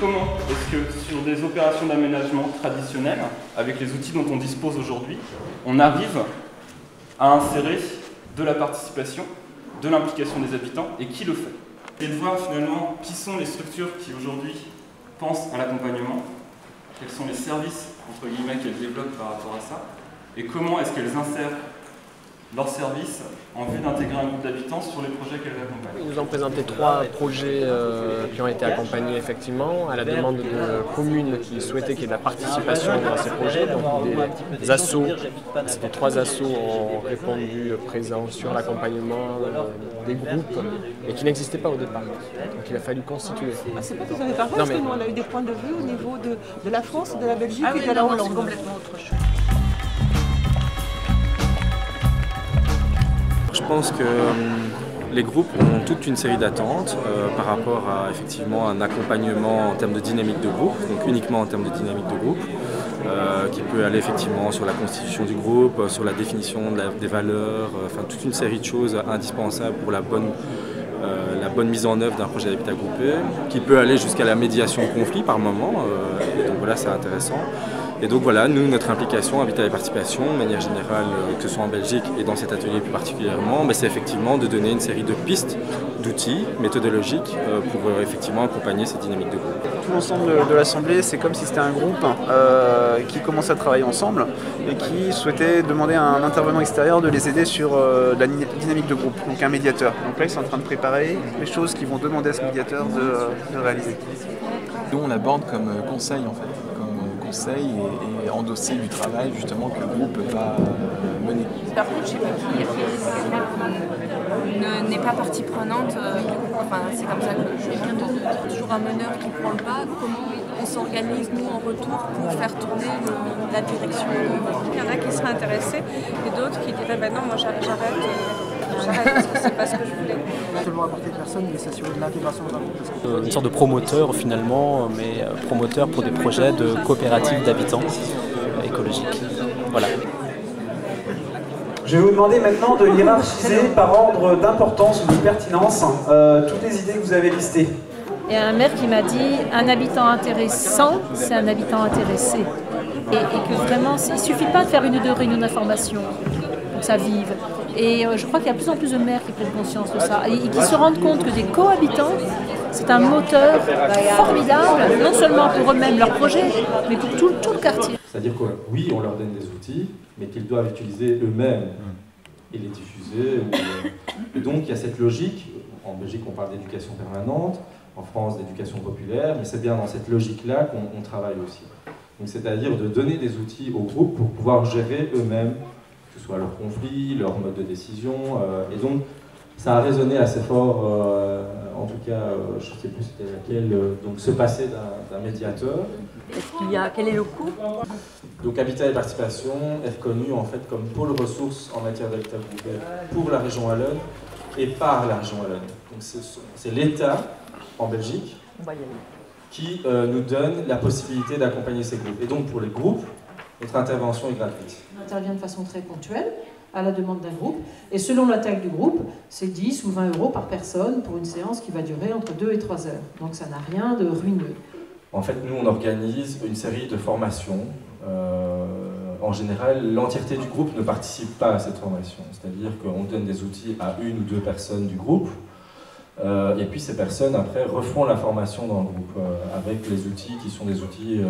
comment est-ce que sur des opérations d'aménagement traditionnelles, avec les outils dont on dispose aujourd'hui, on arrive à insérer de la participation, de l'implication des habitants, et qui le fait. Et de voir finalement qui sont les structures qui aujourd'hui pensent à l'accompagnement, quels sont les services entre guillemets qu'elles développent par rapport à ça, et comment est-ce qu'elles insèrent leurs services en vue d'intégrer un groupe d'habitants sur les projets qu'elles accompagnent. Ils nous ont présenté 3 projets qui ont été accompagnés effectivement à la demande de communes qui souhaitaient qu'il y ait de la participation dans ces projets. Donc des assos, ces 3 assos ont répondu présents sur l'accompagnement des groupes et qui n'existaient pas au départ. Donc il a fallu constituer. Ah, c'est pas tout à fait parfait parce que nous on a eu des points de vue au niveau de la France, de la Belgique et de la Hollande. C'est complètement autre chose. Je pense que les groupes ont toute une série d'attentes par rapport à effectivement un accompagnement en termes de dynamique de groupe, donc uniquement en termes de dynamique de groupe, qui peut aller effectivement sur la constitution du groupe, sur la définition des valeurs, enfin toute une série de choses indispensables pour la bonne mise en œuvre d'un projet d'habitat groupé, qui peut aller jusqu'à la médiation de conflits par moment, donc voilà, c'est intéressant. Et donc voilà, nous, notre implication, Habitat et Participation, de manière générale, que ce soit en Belgique et dans cet atelier plus particulièrement, c'est effectivement de donner une série de pistes, d'outils méthodologiques pour effectivement accompagner cette dynamique de groupe. Tout l'ensemble de l'Assemblée, c'est comme si c'était un groupe qui commençait à travailler ensemble et qui souhaitait demander à un intervenant extérieur de les aider sur la dynamique de groupe, donc un médiateur. Donc là, ils sont en train de préparer les choses qu'ils vont demander à ce médiateur de réaliser. Nous, on l'aborde comme conseil en fait. Et endosser du travail justement que le groupe va mener. Par contre, je sais pas qui n'est pas partie prenante du groupe. Enfin, c'est comme ça que je viens de toujours un meneur qui prend le pas. Comment on s'organise nous en retour pour faire tourner la direction. Il y en a qui seraient intéressés et d'autres qui diraient ben non, moi j'arrête parce que c'est pas ce que je voulais. Seulement apporter personne, mais s'assurer de l'intégration dans un groupe. Une sorte de promoteur finalement, mais promoteur pour des projets de coopératives d'habitants écologiques. Voilà. Je vais vous demander maintenant de hiérarchiser par ordre d'importance ou de pertinence toutes les idées que vous avez listées. Il y a un maire qui m'a dit un habitant intéressant, c'est un habitant intéressé. Et que vraiment, il ne suffit pas de faire 1 ou 2 réunions d'information pour que ça vive. Et je crois qu'il y a de plus en plus de maires qui prennent conscience de ça et qui se rendent compte que des cohabitants, c'est un moteur formidable, non seulement pour eux-mêmes, leur projet, mais pour tout le quartier. C'est-à-dire que oui, on leur donne des outils, mais qu'ils doivent utiliser eux-mêmes et les diffuser. Et donc il y a cette logique, en Belgique on parle d'éducation permanente, en France d'éducation populaire, mais c'est bien dans cette logique-là qu'on travaille aussi. Donc c'est-à-dire de donner des outils aux groupes pour pouvoir gérer eux-mêmes, que ce soit leurs conflits, leur mode de décision, et donc ça a résonné assez fort, en tout cas, je ne sais plus c'était laquelle, donc se passer d'un médiateur. Quel est le coût? Donc Habitat et Participation est reconnu en fait comme pôle ressources en matière d'habitat groupé pour la région wallonne et par la région wallonne. Donc c'est l'État en Belgique qui nous donne la possibilité d'accompagner ces groupes. Et donc pour les groupes, notre intervention est gratuite. On intervient de façon très ponctuelle, à la demande d'un groupe, et selon la taille du groupe, c'est 10 ou 20 € par personne pour une séance qui va durer entre 2 et 3 heures. Donc ça n'a rien de ruineux. En fait, nous, on organise une série de formations. En général, l'entièreté du groupe ne participe pas à cette formation. C'est-à-dire qu'on donne des outils à 1 ou 2 personnes du groupe, et puis ces personnes, après, refont la formation dans le groupe, avec les outils qui sont des outils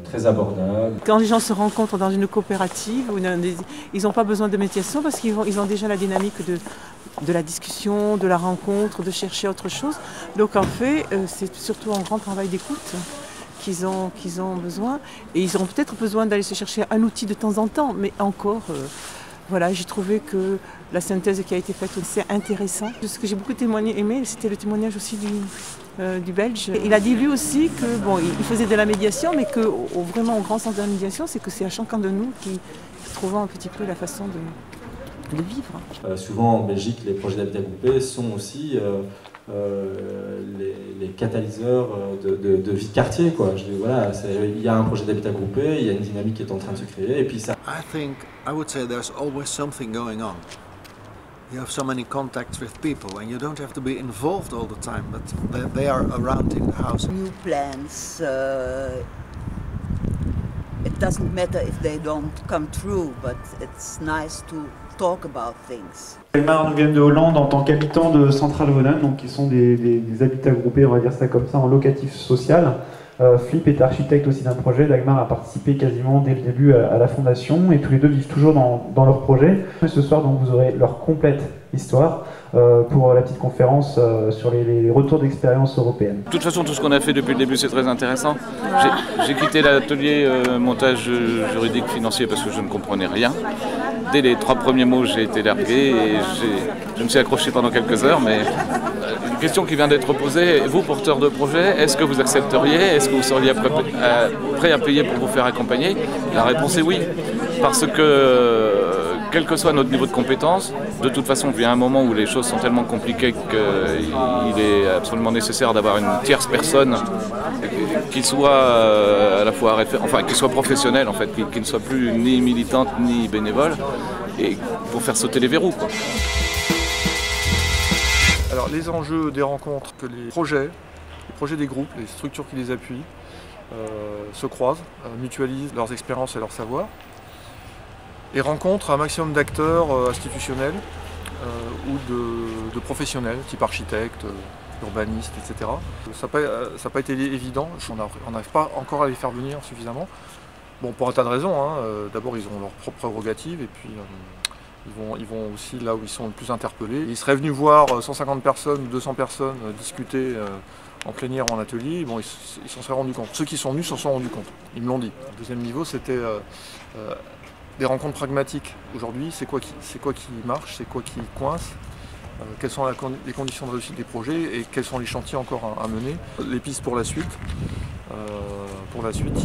très abordables. Quand les gens se rencontrent dans une coopérative, ils n'ont pas besoin de médiation parce qu'ils ont déjà la dynamique de la discussion, de la rencontre, de chercher autre chose. Donc en fait, c'est surtout un grand travail d'écoute qu'ils ont besoin. Et ils auront peut-être besoin d'aller se chercher un outil de temps en temps, mais encore... Voilà, j'ai trouvé que la synthèse qui a été faite, c'est intéressant. Ce que j'ai beaucoup aimé, c'était le témoignage aussi du Belge. Il a dit lui aussi que bon, il faisait de la médiation, mais que vraiment au grand sens de la médiation, c'est que c'est à chacun de nous qui trouvons un petit peu la façon de vivre. Souvent en Belgique, les projets d'habitat groupé sont aussi les catalyseurs de vie de quartier, quoi. Voilà, il y a un projet d'habitat groupé, il y a une dynamique qui est en train de se créer, et puis ça... I would say there's always something going on. You have so many contacts with people, and you don't have to be involved all the time, but they are around in the house. New plans. It doesn't matter if they don't come true, but it's nice to talk about things. Dagmar nous vient de Hollande en tant qu'habitant de Centralwonen, donc qui sont des habitats groupés, on va dire ça comme ça, en locatif social. Flip est architecte aussi d'un projet, Dagmar a participé quasiment dès le début à la fondation et tous les deux vivent toujours dans leur projet. Et ce soir donc vous aurez leur complète histoire pour la petite conférence sur les retours d'expérience européenne. De toute façon tout ce qu'on a fait depuis le début c'est très intéressant. J'ai quitté l'atelier montage juridique financier parce que je ne comprenais rien. Dès les 3 premiers mots j'ai été largué et je me suis accroché pendant quelques heures mais une question qui vient d'être posée, vous porteur de projet, est-ce que vous accepteriez, est-ce que vous seriez prêt à payer pour vous faire accompagner? La réponse est oui, parce que quel que soit notre niveau de compétence, de toute façon il y a un moment où les choses sont tellement compliquées qu'il est absolument nécessaire d'avoir une tierce personne qui soit à la fois qui soit professionnelle en fait, qui ne soit plus ni militante ni bénévole, et pour faire sauter les verrous, quoi. Alors les enjeux des rencontres, que les projets des groupes, les structures qui les appuient, se croisent, mutualisent leurs expériences et leurs savoirs, et rencontrent un maximum d'acteurs institutionnels ou de professionnels, type architectes, urbanistes, etc. Ça n'a pas été évident, on n'arrive pas encore à les faire venir suffisamment. Bon, pour un tas de raisons, hein. D'abord ils ont leurs propres prérogatives et puis ils vont aussi là où ils sont le plus interpellés. Ils seraient venus voir 150 personnes ou 200 personnes discuter en plénière ou en atelier, bon, ils s'en seraient rendus compte. Ceux qui sont venus s'en sont rendus compte, ils me l'ont dit. Le deuxième niveau, c'était des rencontres pragmatiques. Aujourd'hui, c'est quoi qui marche, c'est quoi qui coince, quelles sont les conditions de réussite des projets et quels sont les chantiers encore à mener. Les pistes pour la suite.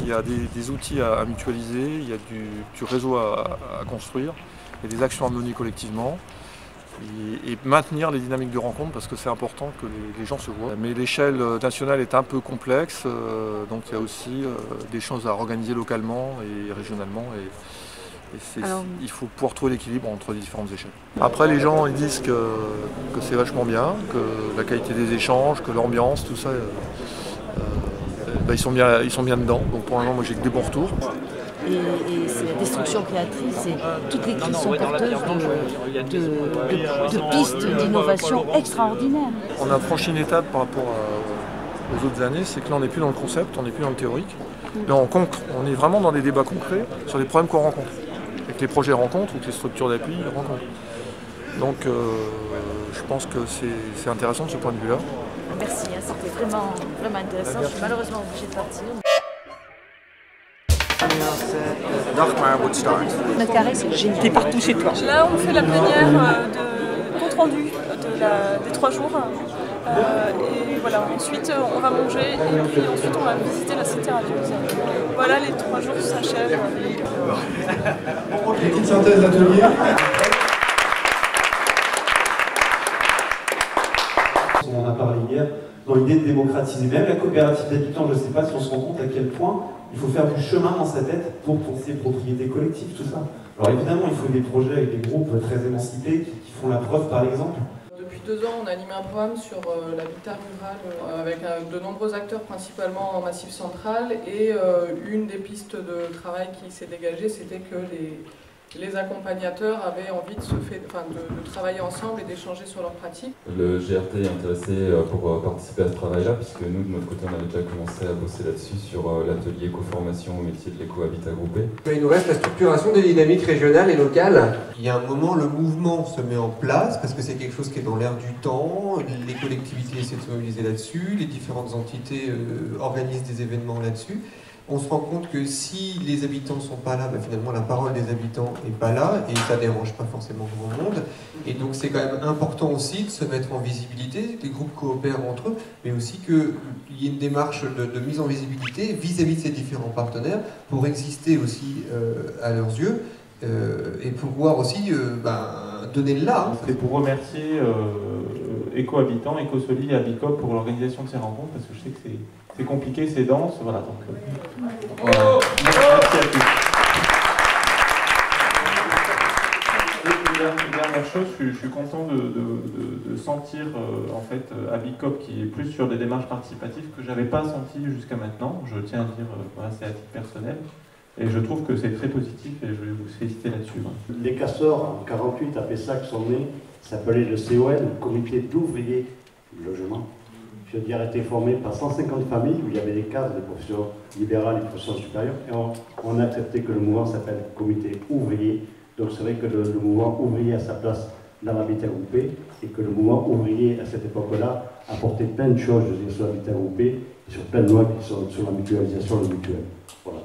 Il y a des outils à mutualiser, il y a du réseau à construire, il y a des actions à mener collectivement et maintenir les dynamiques de rencontre parce que c'est important que les gens se voient. Mais l'échelle nationale est un peu complexe, donc il y a aussi des choses à organiser localement et régionalement. Il faut pouvoir trouver l'équilibre entre les différentes échelles. Après les gens ils disent que c'est vachement bien, que la qualité des échanges, que l'ambiance, tout ça, ils sont bien dedans. Donc pour le moment moi j'ai que des bons retours. Et c'est la destruction créatrice et toutes les crises sont porteuses de pistes d'innovation extraordinaires. On a franchi une étape par rapport aux autres années, c'est que là on n'est plus dans le concept, on n'est plus dans le théorique. Là on est vraiment dans des débats concrets sur les problèmes qu'on rencontre. Et que les projets rencontrent ou que les structures d'appui rencontrent. Donc je pense que c'est intéressant de ce point de vue-là. Merci, c'était vraiment intéressant. Je suis malheureusement obligée de partir. Dagmar would start. Notre carré, c'est génial. T'es partout chez toi. Là, on fait la plénière de compte rendu des 3 jours. Et voilà, ensuite on va manger et puis ensuite on va visiter la cité radieuse. Voilà, les 3 jours s'achèvent. Petite synthèse d'atelier. On en a parlé hier, dans l'idée de démocratiser même la coopérative d'habitants. Je ne sais pas si on se rend compte à quel point il faut faire du chemin dans sa tête pour penser propriété collective, tout ça. Alors évidemment, il faut des projets avec des groupes très émancipés qui font la preuve par exemple. Depuis 2 ans, on a animé un programme sur l'habitat rural avec de nombreux acteurs, principalement en Massif central. Et une des pistes de travail qui s'est dégagée, c'était que les accompagnateurs avaient envie de travailler ensemble et d'échanger sur leurs pratiques. Le GRT est intéressé pour participer à ce travail-là, puisque nous, de notre côté, on avait déjà commencé à bosser là-dessus sur l'atelier éco-formation au métier de l'éco-habitat groupé. Il nous reste la structuration des dynamiques régionales et locales. Il y a un moment, le mouvement se met en place, parce que c'est quelque chose qui est dans l'air du temps. Les collectivités essaient de se mobiliser là-dessus, les différentes entités organisent des événements là-dessus. On se rend compte que si les habitants ne sont pas là, finalement la parole des habitants n'est pas là et ça ne dérange pas forcément grand monde. Et donc c'est quand même important aussi de se mettre en visibilité, que les groupes coopèrent entre eux, mais aussi qu'il y ait une démarche de mise en visibilité vis-à-vis de ces différents partenaires pour exister aussi à leurs yeux et pouvoir aussi donner le là. C'est pour remercier Eco-Habitants, Eco-Soli et Abicop pour l'organisation de ces rencontres parce que je sais que c'est compliqué, c'est dense, voilà. Donc, merci à tous. dernière chose, je suis content de sentir en fait à BICOP qui est plus sur des démarches participatives que j'avais pas senti jusqu'à maintenant. Je tiens à dire, voilà, c'est à titre personnel. Et je trouve que c'est très positif et je vais vous féliciter là-dessus. Les Castors, en 1948, à Pessac, sont nés, s'appelait le COL, le Comité d'ouvriers du logement. Je veux dire, a été formé par 150 familles où il y avait des cadres, des professions libérales, des professions supérieures. Et on a accepté que le mouvement s'appelle Comité ouvrier. Donc c'est vrai que le mouvement ouvrier a sa place dans l'habitat groupé et que le mouvement ouvrier, à cette époque-là, a porté plein de choses, je veux dire, sur l'habitat groupé et sur plein de lois qui sont sur la mutualisation et le mutuel. Voilà.